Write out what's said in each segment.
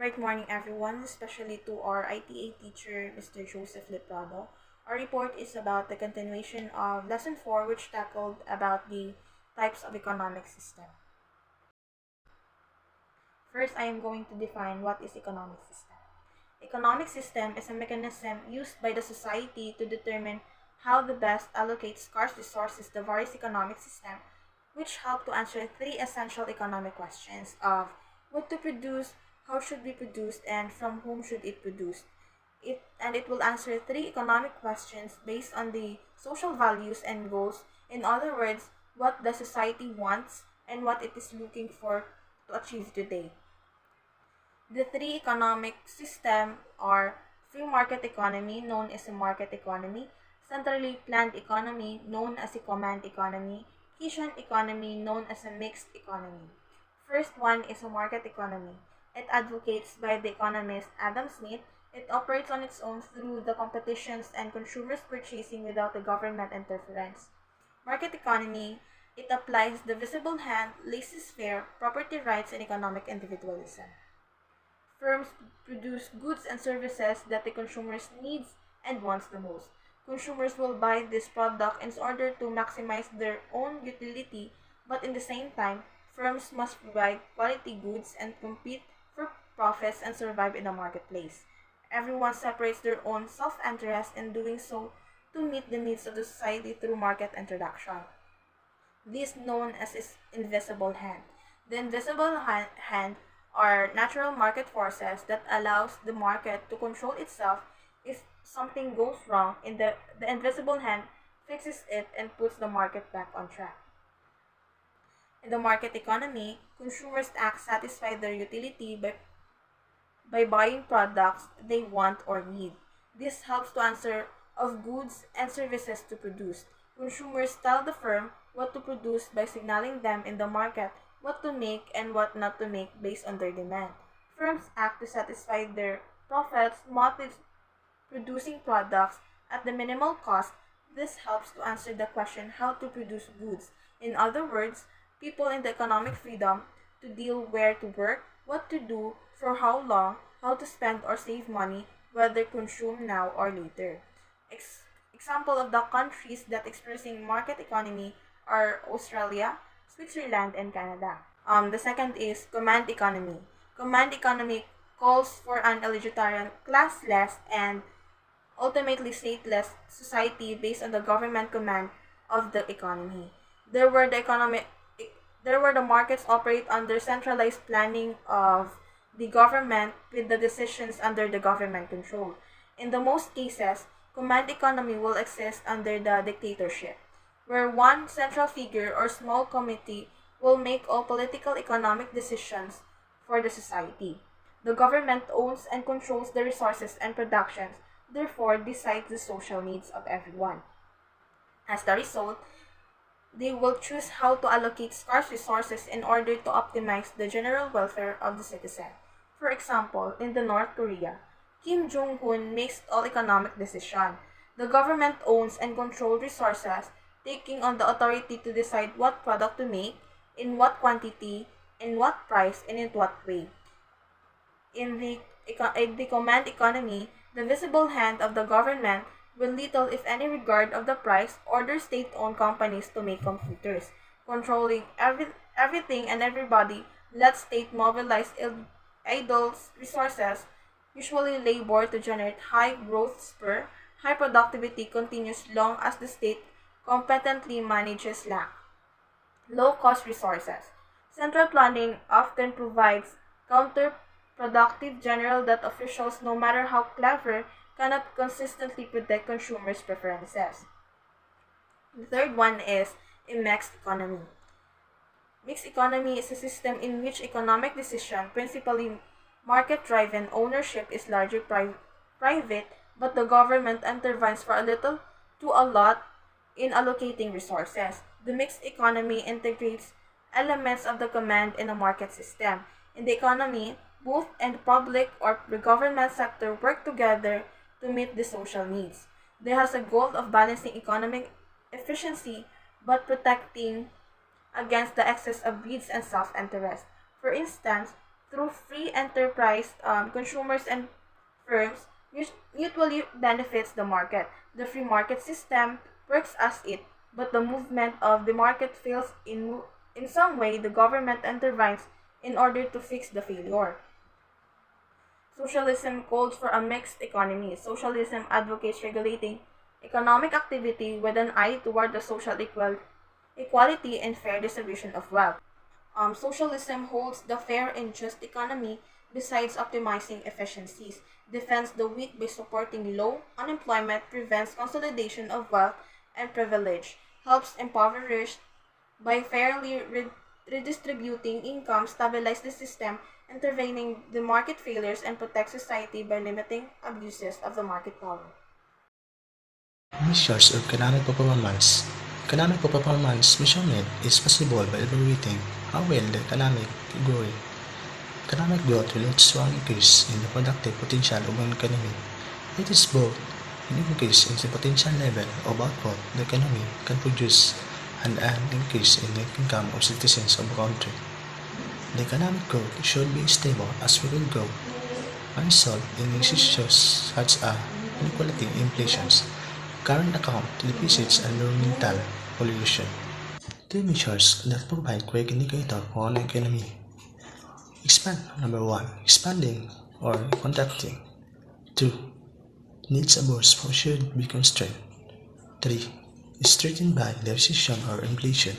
Bright morning, everyone, especially to our ITA teacher, Mr. Joseph Liprado. Our report is about the continuation of Lesson 4, which tackled about the types of economic system. First, I am going to define what is economic system. Economic system is a mechanism used by the society to determine how the best allocates scarce resources to various economic system, which help to answer three essential economic questions of what to produce, how should be produced, and from whom should it produced. It will answer three economic questions based on the social values and goals. In other words, what the society wants and what it is looking for to achieve today. The three economic systems are free market economy, known as a market economy, centrally planned economy, known as a command economy, Keynesian economy, known as a mixed economy. First one is a market economy. It advocates by the economist Adam Smith. It operates on its own through the competitions and consumers purchasing without the government interference. Market economy, it applies the visible hand, laissez-faire, property rights, and economic individualism. Firms produce goods and services that the consumers needs and wants the most. Consumers will buy this product in order to maximize their own utility, but in the same time, firms must provide quality goods and compete for profits and survive in the marketplace. Everyone separates their own self-interest in doing so to meet the needs of the society through market introduction. This is known as its invisible hand. The invisible hand are natural market forces that allows the market to control itself. If something goes wrong, the invisible hand fixes it and puts the market back on track. In the market economy, consumers act satisfy their utility by buying products they want or need. This helps to answer of goods and services to produce. Consumers tell the firm what to produce by signaling them in the market what to make and what not to make based on their demand. Firms act to satisfy their profits motives producing products at the minimal cost. This helps to answer the question how to produce goods. In other words, people in the economic freedom to deal where to work, what to do, for how long, how to spend or save money, whether consume now or later. Example of the countries that experiencing market economy are Australia, Switzerland, and Canada. The second is command economy. Command economy calls for an egalitarian, classless, and ultimately stateless society based on the government command of the economy. There were the economic there were the markets operate under centralized planning of the government with the decisions under the government control. In the most cases, command economy will exist under the dictatorship, where one central figure or small committee will make all political economic decisions for the society. The government owns and controls the resources and productions, therefore decides the social needs of everyone. As the result, they will choose how to allocate scarce resources in order to optimize the general welfare of the citizen. For example, in the North Korea, Kim Jong-un makes all economic decisions. The government owns and controls resources, taking on the authority to decide what product to make, in what quantity, in what price, and in what way. In the command economy, the visible hand of the government, with little if any regard of the price, orders state-owned companies to make computers, controlling everything and everybody. Let state mobilize idle resources, usually labor, to generate high growth spur. High productivity continues long as the state competently manages low-cost resources. Central planning often provides counterproductive general that officials, no matter how clever, cannot consistently predict consumers' preferences. The third one is a mixed economy. Mixed economy is a system in which economic decision, principally market-driven ownership, is largely private, but the government intervenes for a little to a lot in allocating resources. The mixed economy integrates elements of the command in a market system. In the economy, both and the public or the government sector work together to meet the social needs. There has a goal of balancing economic efficiency but protecting against the excess of greed and self-interest. For instance, Through free enterprise, consumers and firms mutually benefits the market. The free market system works as it, but the movement of the market fails in some way. The government intervenes in order to fix the failure. Socialism calls for a mixed economy. Socialism advocates regulating economic activity with an eye toward the social equality and fair distribution of wealth. Socialism holds the fair and just economy besides optimizing efficiencies, defends the weak by supporting low unemployment, prevents consolidation of wealth and privilege, helps impoverished by fairly redistributing income, stabilize the system, intervening the market failures, and protect society by limiting abuses of the market power. Measures of economic performance. Economic performance measurement is possible by evaluating how well the economic growing. Economic growth relates to an increase in the productive potential of an economy. It is both an increase in the potential level of output the economy can produce and an increase in the income of citizens of a country. The economic growth should be stable as we will grow and result in issues such as inequality, inflation, current account deficits, and environmental pollution. Two measures that provide quick indicator for an economy. Number 1. Expanding or contracting. 2. Needs a boost should be constrained. 3. Is threatened by the recession or inflation.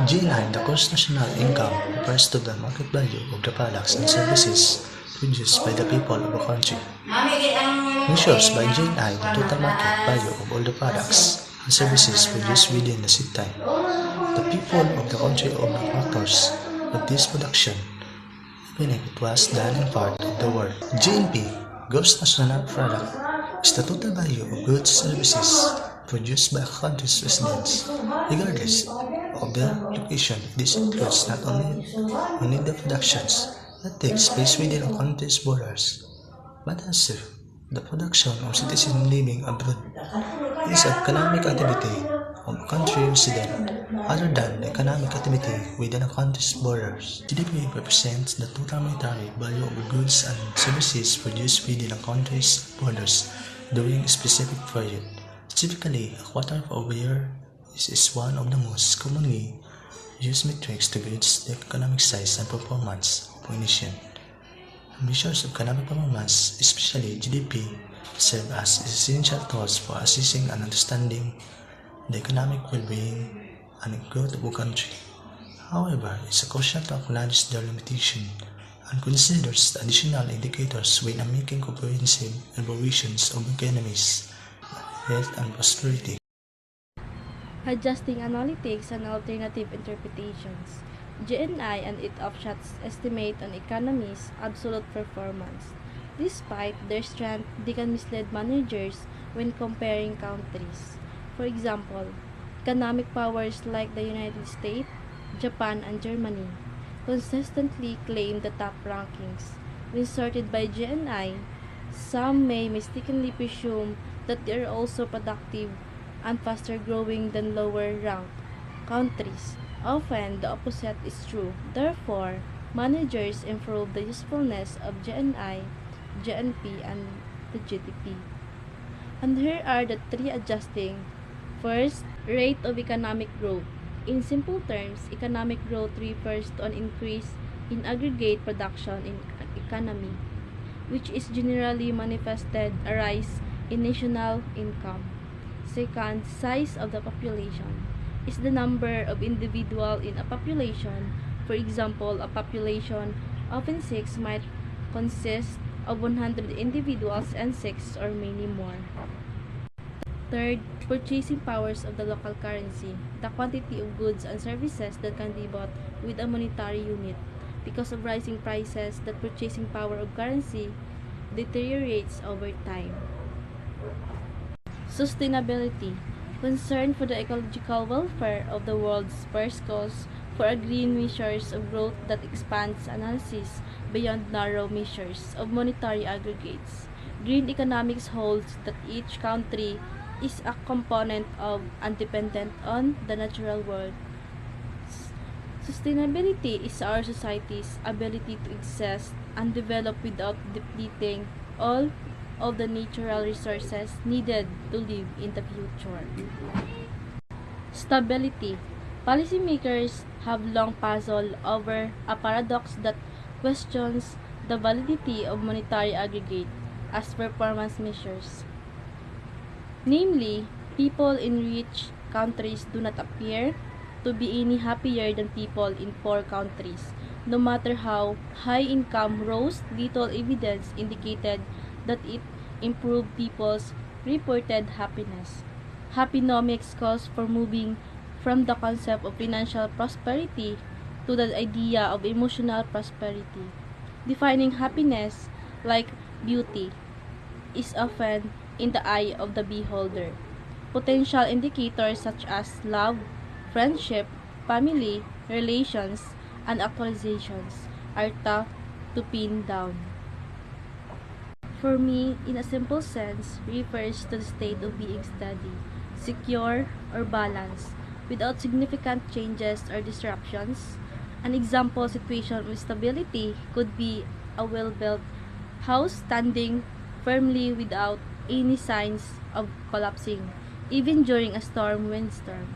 GNI, the gross national income, refers to the market value of the products and services produced by the people of a country. Measures by GNI the total market value of all the products and services produced within the same time. The people of the country own the factors of this production, even if it was done in part of the world. GNP, gross national product, is the total value of goods and services produced by a country's residents, regardless of the location. This includes not only the productions that takes place within a country's borders, but also the production of citizens living abroad. It is an economic activity of a country resident other than the economic activity within a country's borders. GDP represents the total monetary value of goods and services produced within a country's borders during a specific period. Typically, a quarter of a year is one of the most commonly used metrics to gauge the economic size and performance of a nation. Measures of economic performance, especially GDP, serve as essential tools for assessing and understanding the economic well-being and growth of a country. However, it is crucial to acknowledge their limitation and considers additional indicators when making comprehensive evaluations of economies, health, and prosperity. Adjusting analytics and alternative interpretations. GNI and its offshoots estimate an economy's absolute performance. Despite their strength, they can mislead managers when comparing countries. For example, economic powers like the United States, Japan, and Germany consistently claim the top rankings. When sorted by GNI, some may mistakenly presume that they are also productive and faster growing than lower ranked countries. Often, the opposite is true. Therefore, managers improve the usefulness of GNI, GNP, and the GDP. And here are the three adjusting. First, rate of economic growth. In simple terms, economic growth refers to an increase in aggregate production in an economy, which is generally manifested a rise in national income. Second, size of the population is the number of individuals in a population. For example, a population of insects might consist of 100 individuals and 6 or many more. Third, purchasing powers of the local currency, the quantity of goods and services that can be bought with a monetary unit. Because of rising prices, the purchasing power of currency deteriorates over time. Sustainability, concern for the ecological welfare of the world's first cause for a green measures of growth that expands analysis beyond narrow measures of monetary aggregates. Green economics holds that each country is a component of and dependent on the natural world, Sustainability is our society's ability to exist and develop without depleting all of the natural resources needed to live in the future. Stability. Policymakers have long puzzled over a paradox that questions the validity of monetary aggregate as performance measures. Namely, people in rich countries do not appear to be any happier than people in poor countries. No matter how high income rose, little evidence indicated that it improved people's reported happiness. Happynomics calls for moving from the concept of financial prosperity to the idea of emotional prosperity. Defining happiness, like beauty, is often in the eye of the beholder. Potential indicators such as love, friendship, family, relations, and actualizations are tough to pin down. For me, in a simple sense, refers to the state of being steady, secure, or balanced, without significant changes or disruptions. An example situation of stability could be a well-built house standing firmly without any signs of collapsing, even during a windstorm.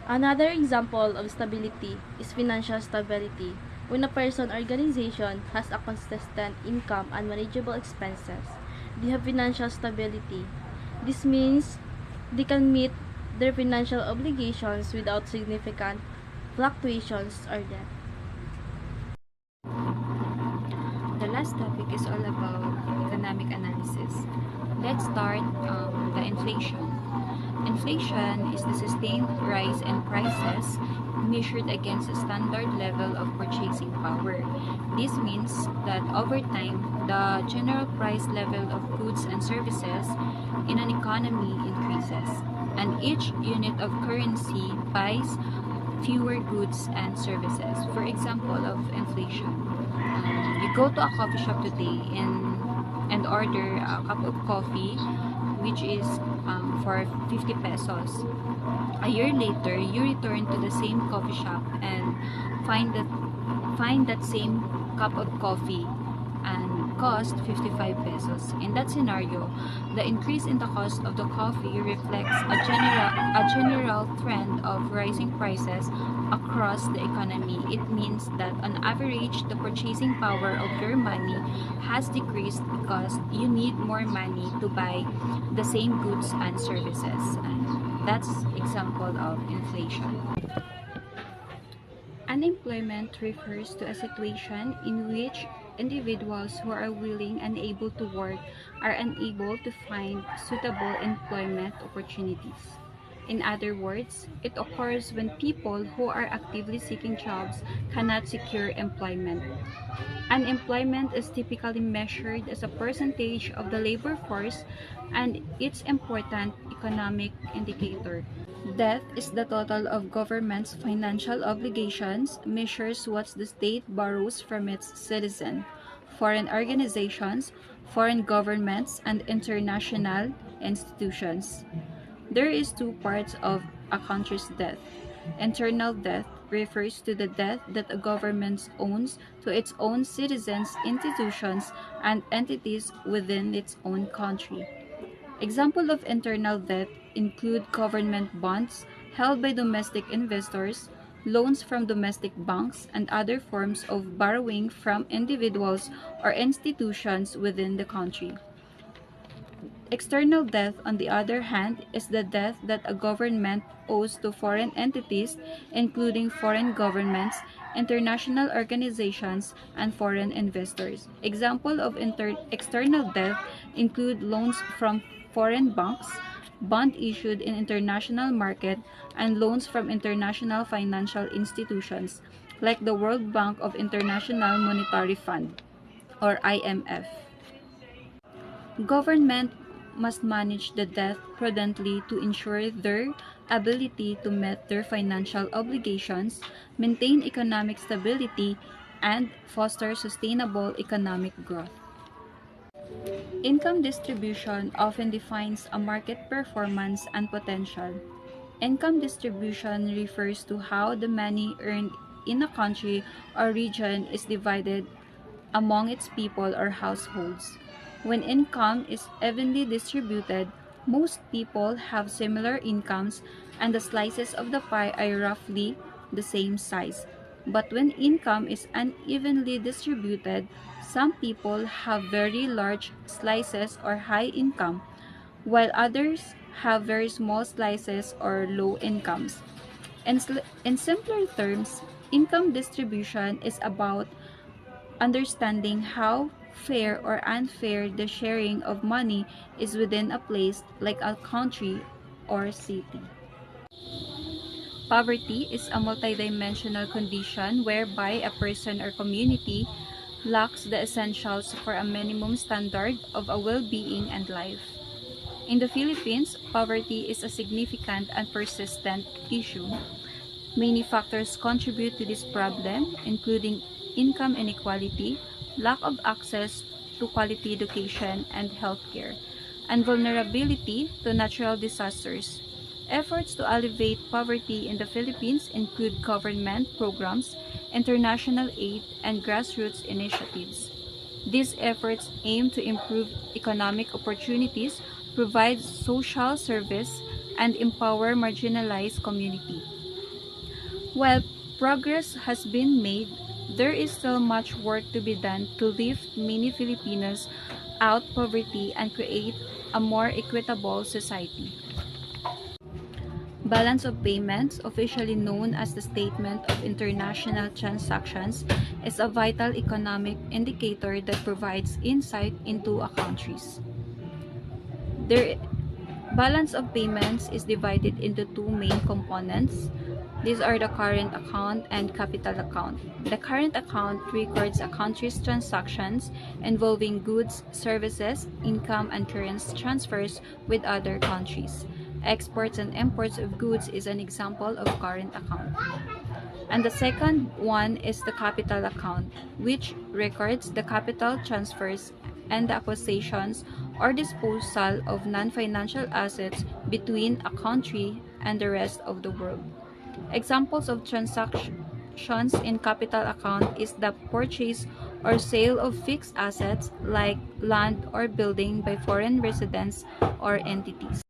Another example of stability is financial stability, when a person or organization has a consistent income and manageable expenses. They have financial stability. This means they can meet their financial obligations without significant fluctuations or debt. The last topic is all about economic analysis. Let's start the inflation. Inflation is the sustained rise in prices measured against a standard level of purchasing power. This means that over time, the general price level of goods and services in an economy increases, and each unit of currency buys fewer goods and services. For example of inflation, you go to a coffee shop today and order a cup of coffee which is for 50 pesos. A year later, you return to the same coffee shop and find that same cup of coffee and cost 55 pesos. In that scenario, the increase in the cost of the coffee reflects a general trend of rising prices across the economy. It means that on average, the purchasing power of your money has decreased because you need more money to buy the same goods and services. And that's example of inflation. Unemployment refers to a situation in which individuals who are willing and able to work are unable to find suitable employment opportunities. In other words, it occurs when people who are actively seeking jobs cannot secure employment. Unemployment is typically measured as a percentage of the labor force, and it's important economic indicator. Debt is the total of government's financial obligations, measures what the state borrows from its citizens, foreign organizations, foreign governments, and international institutions. There is two parts of a country's debt. Internal debt refers to the debt that a government owns to its own citizens, institutions, and entities within its own country. Examples of internal debt include government bonds held by domestic investors, loans from domestic banks, and other forms of borrowing from individuals or institutions within the country. External debt, on the other hand, is the debt that a government owes to foreign entities, including foreign governments, international organizations, and foreign investors. Examples of external debt include loans from foreign banks, bond issued in international market, and loans from international financial institutions, like the World Bank of International Monetary Fund, or IMF. Government must manage the debt prudently to ensure their ability to meet their financial obligations, maintain economic stability, and foster sustainable economic growth. Income distribution often defines a market performance and potential. Income distribution refers to how the money earned in a country or region is divided among its people or households. When income is evenly distributed, most people have similar incomes and the slices of the pie are roughly the same size. But when income is unevenly distributed, some people have very large slices or high income, while others have very small slices or low incomes. In simpler terms, income distribution is about understanding how fair or unfair the sharing of money is within a place like a country or city. Poverty is a multidimensional condition whereby a person or community lacks the essentials for a minimum standard of a well-being and life. In the Philippines, poverty is a significant and persistent issue. Many factors contribute to this problem, including income inequality, lack of access to quality education and healthcare, and vulnerability to natural disasters. Efforts to alleviate poverty in the Philippines include government programs, international aid, and grassroots initiatives. These efforts aim to improve economic opportunities, provide social service, and empower marginalized communities. While progress has been made, there is still much work to be done to lift many Filipinos out poverty and create a more equitable society. Balance of payments, officially known as the Statement of International Transactions, is a vital economic indicator that provides insight into a country's. Their balance of payments is divided into two main components. These are the current account and capital account. The current account records a country's transactions involving goods, services, income, and currency transfers with other countries. Exports and imports of goods is an example of current account. And the second one is the capital account, which records the capital transfers and the acquisitions or disposal of non-financial assets between a country and the rest of the world. Examples of transactions in capital account is the purchase or sale of fixed assets like land or building by foreign residents or entities.